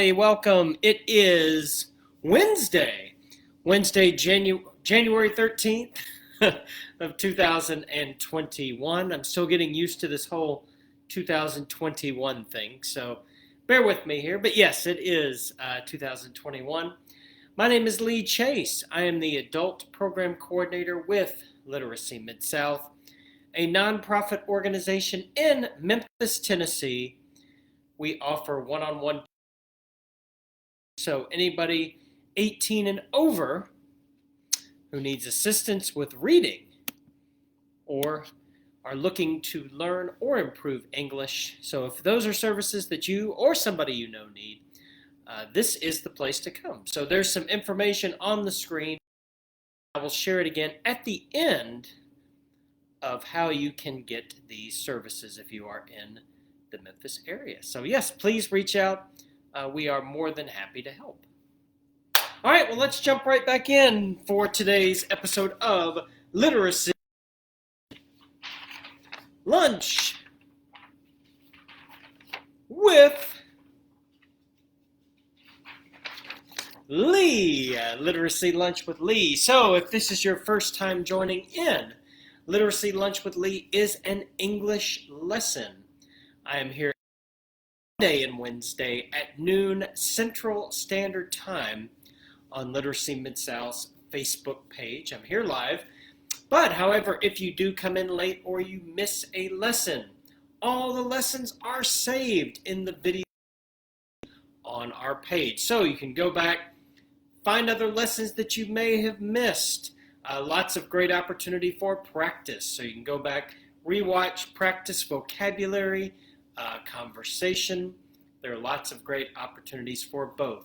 everybody. Welcome. It is Wednesday, January 13th of 2021. I'm still getting used to this whole 2021 thing, so bear with me here. But yes, it is 2021. My name is Lee Chase. I am the Adult Program Coordinator with Literacy Mid-South, a nonprofit organization in Memphis, Tennessee. We offer one-on-one. So anybody 18 and over who needs assistance with reading or are looking to learn or improve English. So if those are services that you or somebody you know need, this is the place to come. So there's some information on the screen. I will share it again at the end of how you can get these services if you are in the Memphis area. So yes, please reach out. We are more than happy to help. All right, well, let's jump right back in for today's episode of Literacy Lunch with Lee. Literacy Lunch with Lee. So if this is your first time joining in, Literacy Lunch with Lee is an English lesson. I am here Monday and Wednesday at noon Central Standard Time on Literacy Mid-South's Facebook page. I'm here live. But, however, if you do come in late or you miss a lesson, all the lessons are saved in the video on our page. So you can go back, find other lessons that you may have missed. Lots of great opportunity for practice. So you can go back, rewatch, practice vocabulary, conversation. There are lots of great opportunities for both.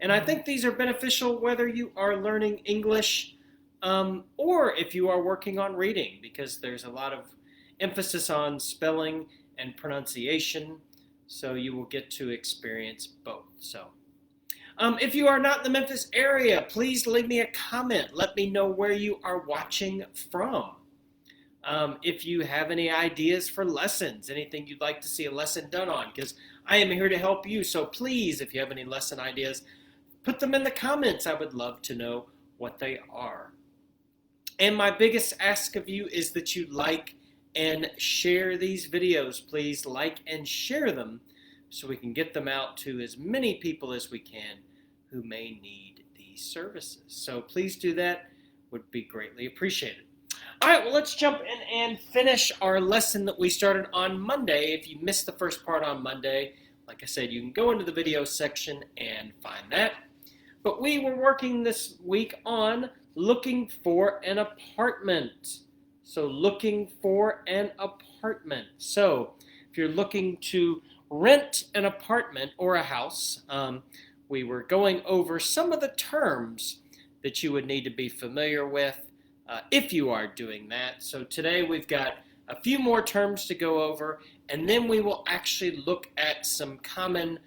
And I think these are beneficial whether you are learning English or if you are working on reading, because there's a lot of emphasis on spelling and pronunciation, so you will get to experience both. So if you are not in the Memphis area, please leave me a comment. Let me know where you are watching from. If you have any ideas for lessons, anything you'd like to see a lesson done on, because I am here to help you. So please, if you have any lesson ideas, put them in the comments. I would love to know what they are. And my biggest ask of you is that you like and share these videos. Please like and share them so we can get them out to as many people as we can who may need these services. So please do that. Would be greatly appreciated. All right, well, let's jump in and finish our lesson that we started on Monday. If you missed the first part on Monday, like I said, you can go into the video section and find that. But we were working this week on looking for an apartment. So looking for an apartment. So if you're looking to rent an apartment or a house, we were going over some of the terms that you would need to be familiar with if you are doing that. So today we've got a few more terms to go over, and then we will actually look at some common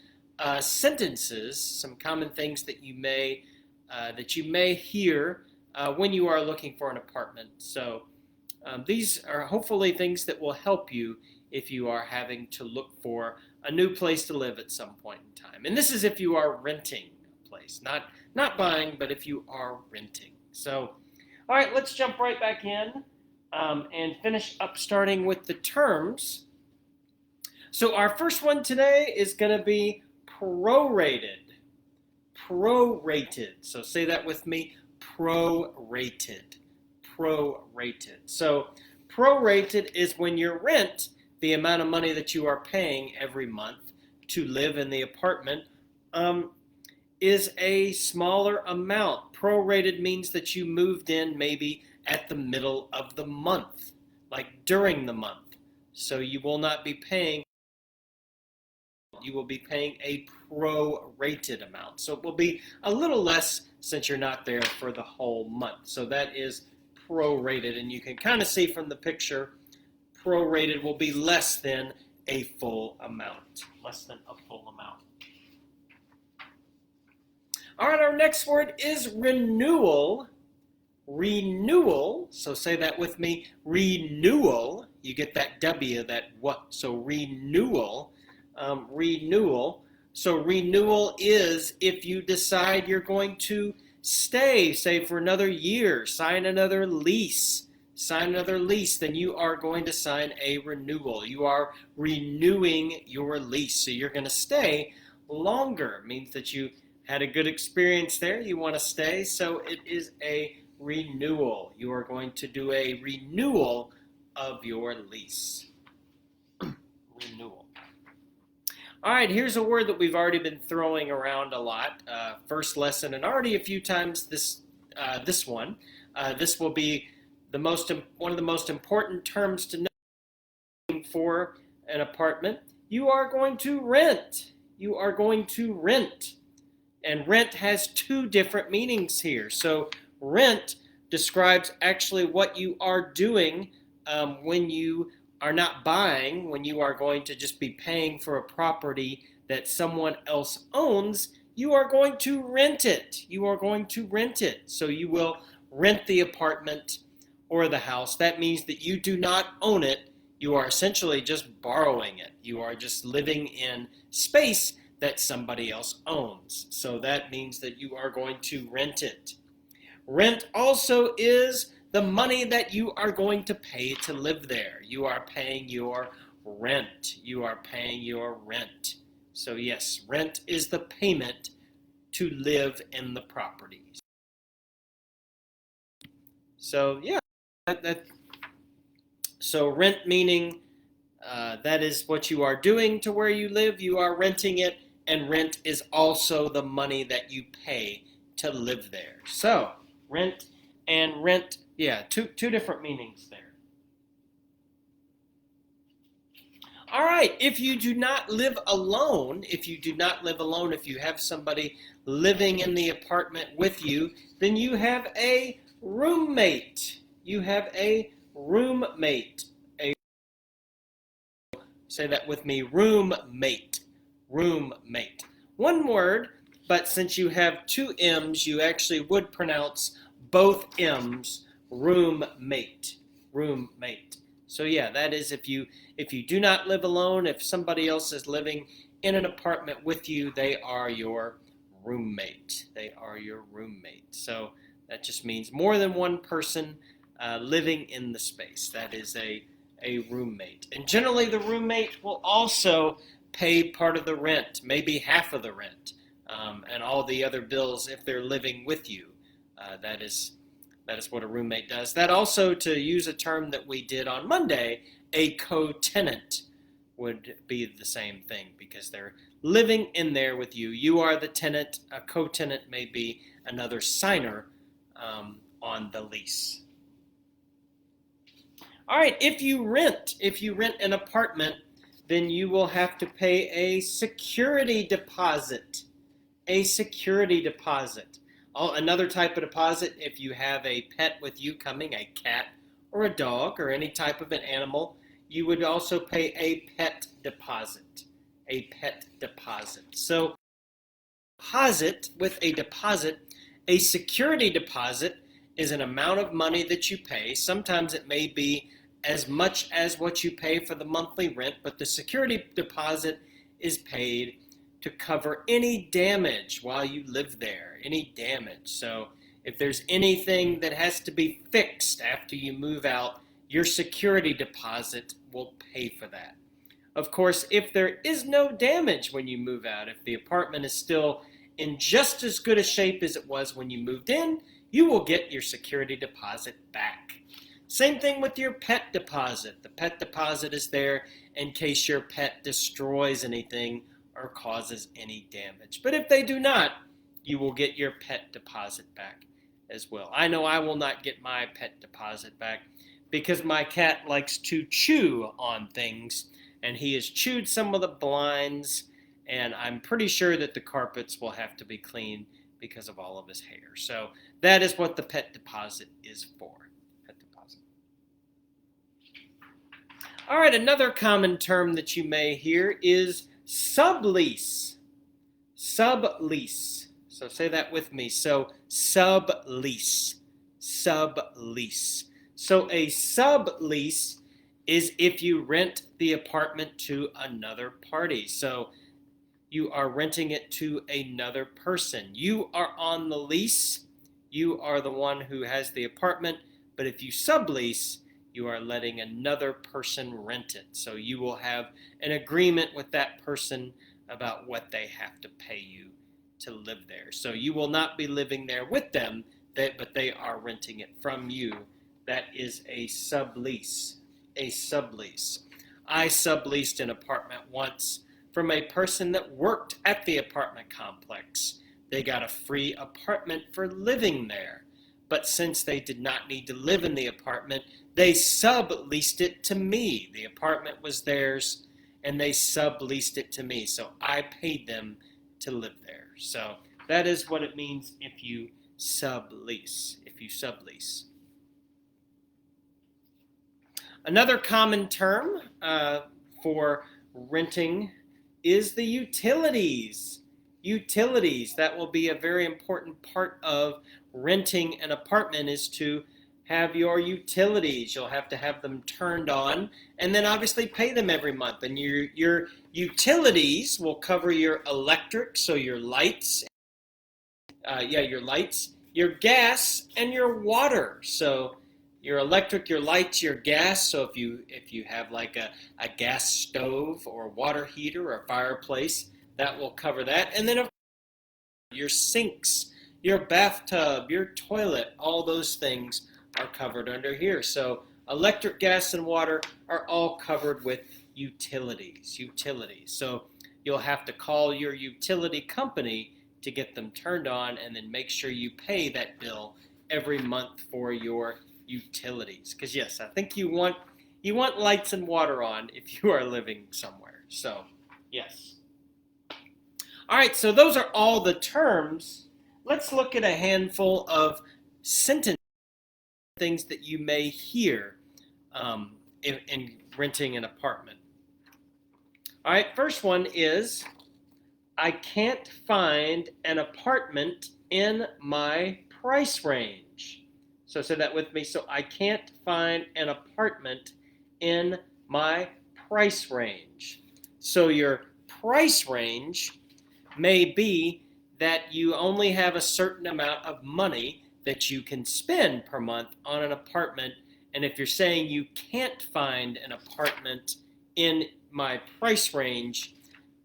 sentences, some common things that you may hear when you are looking for an apartment. So these are hopefully things that will help you if you are having to look for a new place to live at some point in time. And this is if you are renting a place, not buying, but if you are renting. So, all right, let's jump right back in and finish up starting with the terms. So our first one today is going to be prorated. Prorated. So say that with me. Prorated. Prorated. So prorated is when your rent, the amount of money that you are paying every month to live in the apartment, is a smaller amount. Prorated means that you moved in maybe at the middle of the month, like during the month. So you will not be paying, you will be paying a prorated amount. So it will be a little less since you're not there for the whole month. So that is prorated, and you can kind of see from the picture, prorated will be less than a full amount. Less than a full amount. All right, our next word is renewal. Renewal. So say that with me. Renewal. You get that W, that what. So renewal. Renewal. So renewal is if you decide you're going to stay, say for another year, sign another lease, then you are going to sign a renewal. You are renewing your lease. So you're going to stay longer. It means that you had a good experience there. You want to stay. So it is a renewal. You are going to do a renewal of your lease. Renewal. All right, here's a word that we've already been throwing around a lot. First lesson, and already a few times this one. This will be one of the most important terms to know for an apartment. You are going to rent. You are going to rent. And rent has two different meanings here. So rent describes actually what you are doing when you are not buying, when you are going to just be paying for a property that someone else owns. You are going to rent it. You are going to rent it. So you will rent the apartment or the house. That means that you do not own it. You are essentially just borrowing it. You are just living in space that somebody else owns. So that means that you are going to rent it. Rent also is the money that you are going to pay to live there. You are paying your rent. You are paying your rent. So yes, rent is the payment to live in the property. So yeah, so rent meaning that is what you are doing to where you live. You are renting it, and rent is also the money that you pay to live there. So rent and rent, yeah, two different meanings there. All right, if you do not live alone, if you have somebody living in the apartment with you, then you have a roommate. You have a roommate. Say that with me, roommate. Roommate. One word, but since you have two M's, you actually would pronounce both M's, roommate. Roommate. So yeah, that is if you do not live alone, if somebody else is living in an apartment with you, they are your roommate. They are your roommate. So that just means more than one person living in the space. That is a roommate. And generally the roommate will also pay part of the rent, maybe half of the rent, and all the other bills if they're living with you. That is what a roommate does. That also, to use a term that we did on Monday, a co-tenant would be the same thing because they're living in there with you. You are the tenant. A co-tenant may be another signer on the lease. All right, if you rent an apartment, then you will have to pay a security deposit. A security deposit. Another type of deposit, if you have a pet with you coming, a cat or a dog or any type of an animal, you would also pay a pet deposit. A pet deposit. So, with a deposit, a security deposit is an amount of money that you pay. Sometimes it may be as much as what you pay for the monthly rent, but the security deposit is paid to cover any damage while you live there, any damage. So if there's anything that has to be fixed after you move out, your security deposit will pay for that. Of course, if there is no damage when you move out, if the apartment is still in just as good a shape as it was when you moved in, you will get your security deposit back. Same thing with your pet deposit. The pet deposit is there in case your pet destroys anything or causes any damage. But if they do not, you will get your pet deposit back as well. I know I will not get my pet deposit back because my cat likes to chew on things, and he has chewed some of the blinds, and I'm pretty sure that the carpets will have to be cleaned because of all of his hair. So that is what the pet deposit is for. Pet deposit. All right, another common term that you may hear is sublease. Sublease. So say that with me. So sublease. Sublease. So a sublease is if you rent the apartment to another party. So you are renting it to another person. You are on the lease. You are the one who has the apartment. But if you sublease, you are letting another person rent it. So you will have an agreement with that person about what they have to pay you to live there. So you will not be living there with them, but they are renting it from you. That is a sublease. A sublease. I subleased an apartment once from a person that worked at the apartment complex. They got a free apartment for living there. But since they did not need to live in the apartment, they subleased it to me. The apartment was theirs, and they subleased it to me. So I paid them to live there. So that is what it means if you sublease. If you sublease. Another common term for renting is the utilities. Utilities, that will be a very important part of renting an apartment, is to have your utilities. You'll have to have them turned on and then obviously pay them every month. And your utilities will cover your electric, so your lights, your lights, your gas, and your water. So your electric, your lights, your gas. So if you have like a gas stove or a water heater or a fireplace, that will cover that. And then of course, your sinks, your bathtub, your toilet, all those things are covered under here. So electric, gas, and water are all covered with utilities. Utilities. So you'll have to call your utility company to get them turned on, and then make sure you pay that bill every month for your utilities. Because yes, I think you want lights and water on if you are living somewhere. So yes. All right, so those are all the terms. Let's look at a handful of sentences, things that you may hear in renting an apartment. All right, first one is, I can't find an apartment in my price range. So say that with me. So I can't find an apartment in my price range. So your price range may be that you only have a certain amount of money that you can spend per month on an apartment. And if you're saying you can't find an apartment in my price range,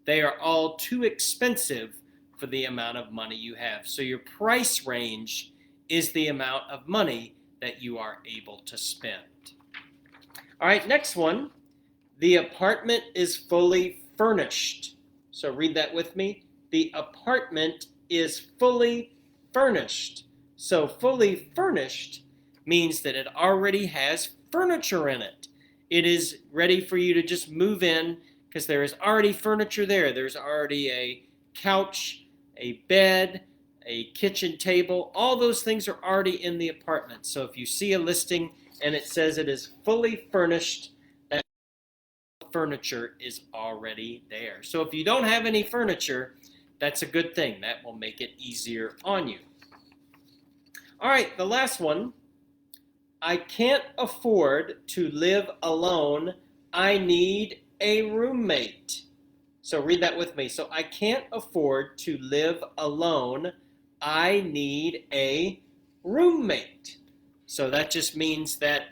they are all too expensive for the amount of money you have. So your price range is the amount of money that you are able to spend. All right, next one. The apartment is fully furnished. So read that with me. The apartment is fully furnished. So fully furnished means that it already has furniture in it. It is ready for you to just move in because there is already furniture there. There's already a couch, a bed, a kitchen table. All those things are already in the apartment. So if you see a listing and it says it is fully furnished, that furniture is already there. So if you don't have any furniture, that's a good thing. That will make it easier on you. All right, the last one. I can't afford to live alone. I need a roommate. So read that with me. So I can't afford to live alone. I need a roommate. So that just means that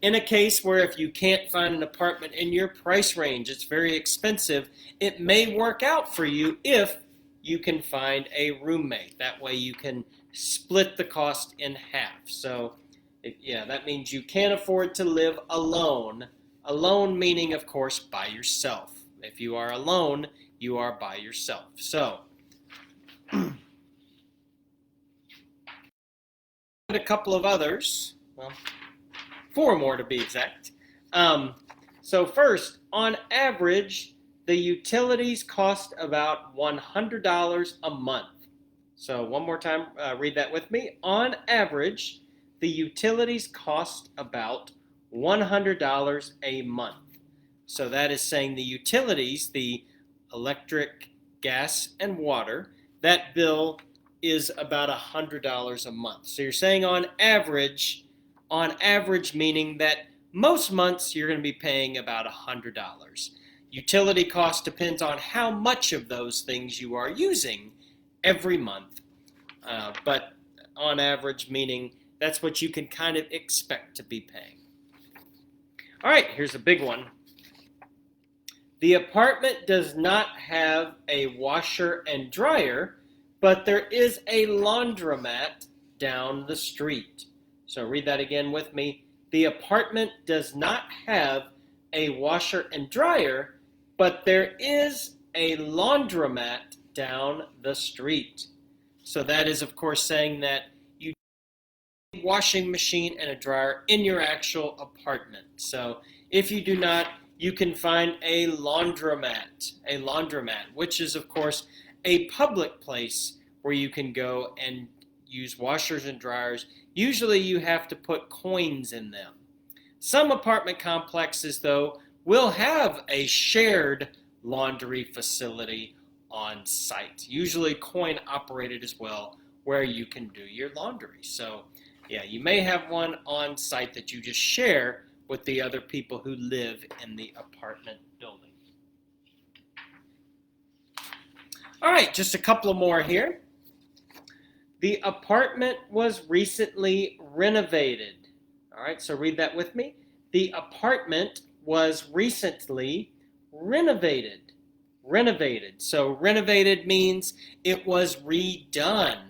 in a case where if you can't find an apartment in your price range, it's very expensive, it may work out for you if you can find a roommate. That way you can split the cost in half. So that means you can't afford to live alone. Alone meaning, of course, by yourself. If you are alone, you are by yourself. So, a couple of others. Well, 4 more to be exact. So first, on average, the utilities cost about $100 a month. So one more time, read that with me. On average, the utilities cost about $100 a month. So that is saying the utilities, the electric, gas, and water, that bill is about $100 a month. So you're saying on average meaning that most months you're going to be paying about $100. Utility cost depends on how much of those things you are using every month, but on average, meaning that's what you can kind of expect to be paying. All right, here's a big one. The apartment does not have a washer and dryer, but there is a laundromat down the street. So read that again with me. The apartment does not have a washer and dryer, but there is a laundromat down the street. So that is, of course, saying that you have a washing machine and a dryer in your actual apartment. So if you do not, you can find a laundromat, which is, of course, a public place where you can go and use washers and dryers. Usually you have to put coins in them. Some apartment complexes, though, will have a shared laundry facility on site, usually coin operated as well, where you can do your laundry. So yeah, you may have one on site that you just share with the other people who live in the apartment building. All right, just a couple more here. The apartment was recently renovated. All right, so read that with me. The apartment was recently renovated. So renovated means it was redone.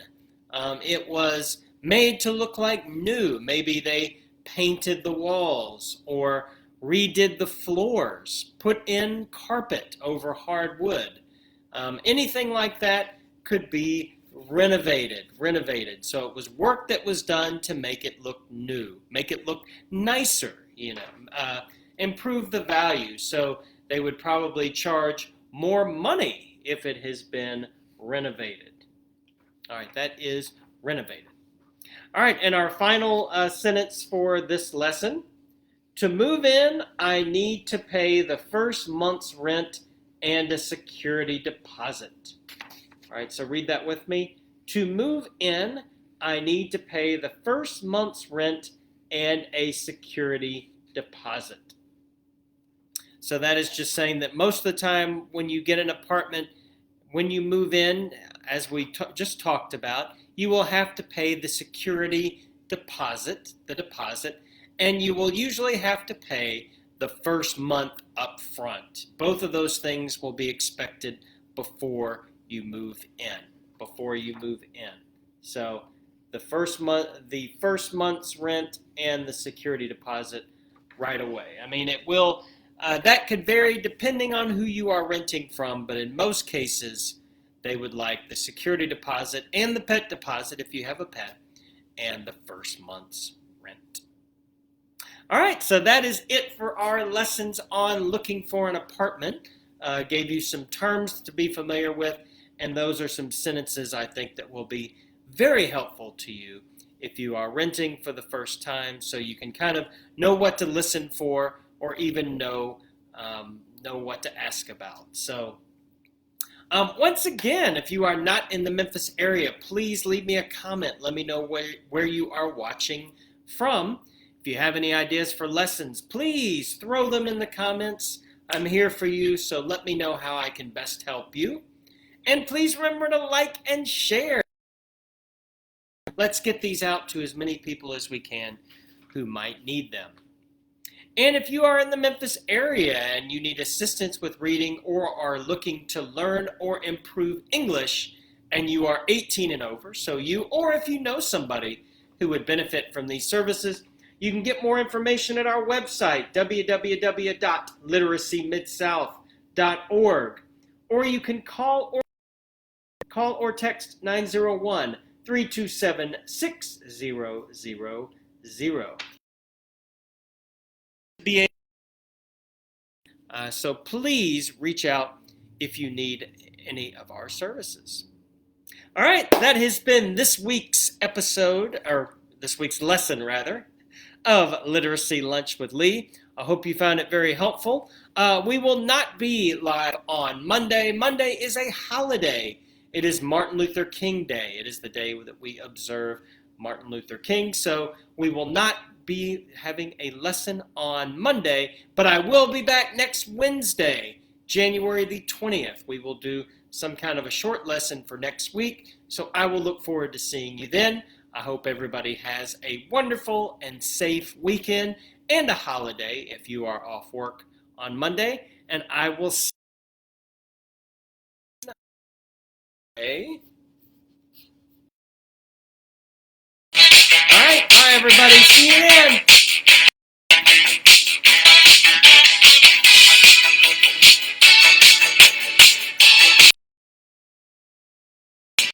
It was made to look like new. Maybe they painted the walls or redid the floors, put in carpet over hardwood. Anything like that could be renovated. So it was work that was done to make it look new, make it look nicer, improve the value. So they would probably charge more money if it has been renovated. All right, that is renovated. All right, and our final sentence for this lesson. To move in, I need to pay the first month's rent and a security deposit. All right, so read that with me. To move in, I need to pay the first month's rent and a security deposit. So that is just saying that most of the time when you get an apartment, when you move in, as we just talked about, you will have to pay the security deposit, and you will usually have to pay the first month up front. Both of those things will be expected before you move in. So the first month's rent and the security deposit right away. I mean, it will. That could vary depending on who you are renting from, but in most cases, they would like the security deposit and the pet deposit if you have a pet, and the first month's rent. All right, so that is it for our lessons on looking for an apartment. Gave you some terms to be familiar with, and those are some sentences I think that will be very helpful to you if you are renting for the first time, so you can kind of know what to listen for or even know what to ask about. So once again, if you are not in the Memphis area, please leave me a comment. Let me know where you are watching from. If you have any ideas for lessons, please throw them in the comments. I'm here for you, so let me know how I can best help you. And please remember to like and share. Let's get these out to as many people as we can who might need them. And if you are in the Memphis area and you need assistance with reading or are looking to learn or improve English, and you are 18 and over, so you, or if you know somebody who would benefit from these services, you can get more information at our website, www.literacymidsouth.org, or you can call or text 901-327-6000. So please reach out if you need any of our services. All right, that has been this week's episode, or this week's lesson rather, of Literacy Lunch with Lee. I hope you found it very helpful. We will not be live on Monday. Monday is a holiday. It is Martin Luther King Day. It is the day that we observe Martin Luther King, so we will not be having a lesson on Monday, but I will be back next Wednesday January the 20th, we will do some kind of a short lesson for next week. So I will look forward to seeing you then. I hope everybody has a wonderful and safe weekend and a holiday if you are off work on Monday. And I will say, all right, bye everybody. See you then.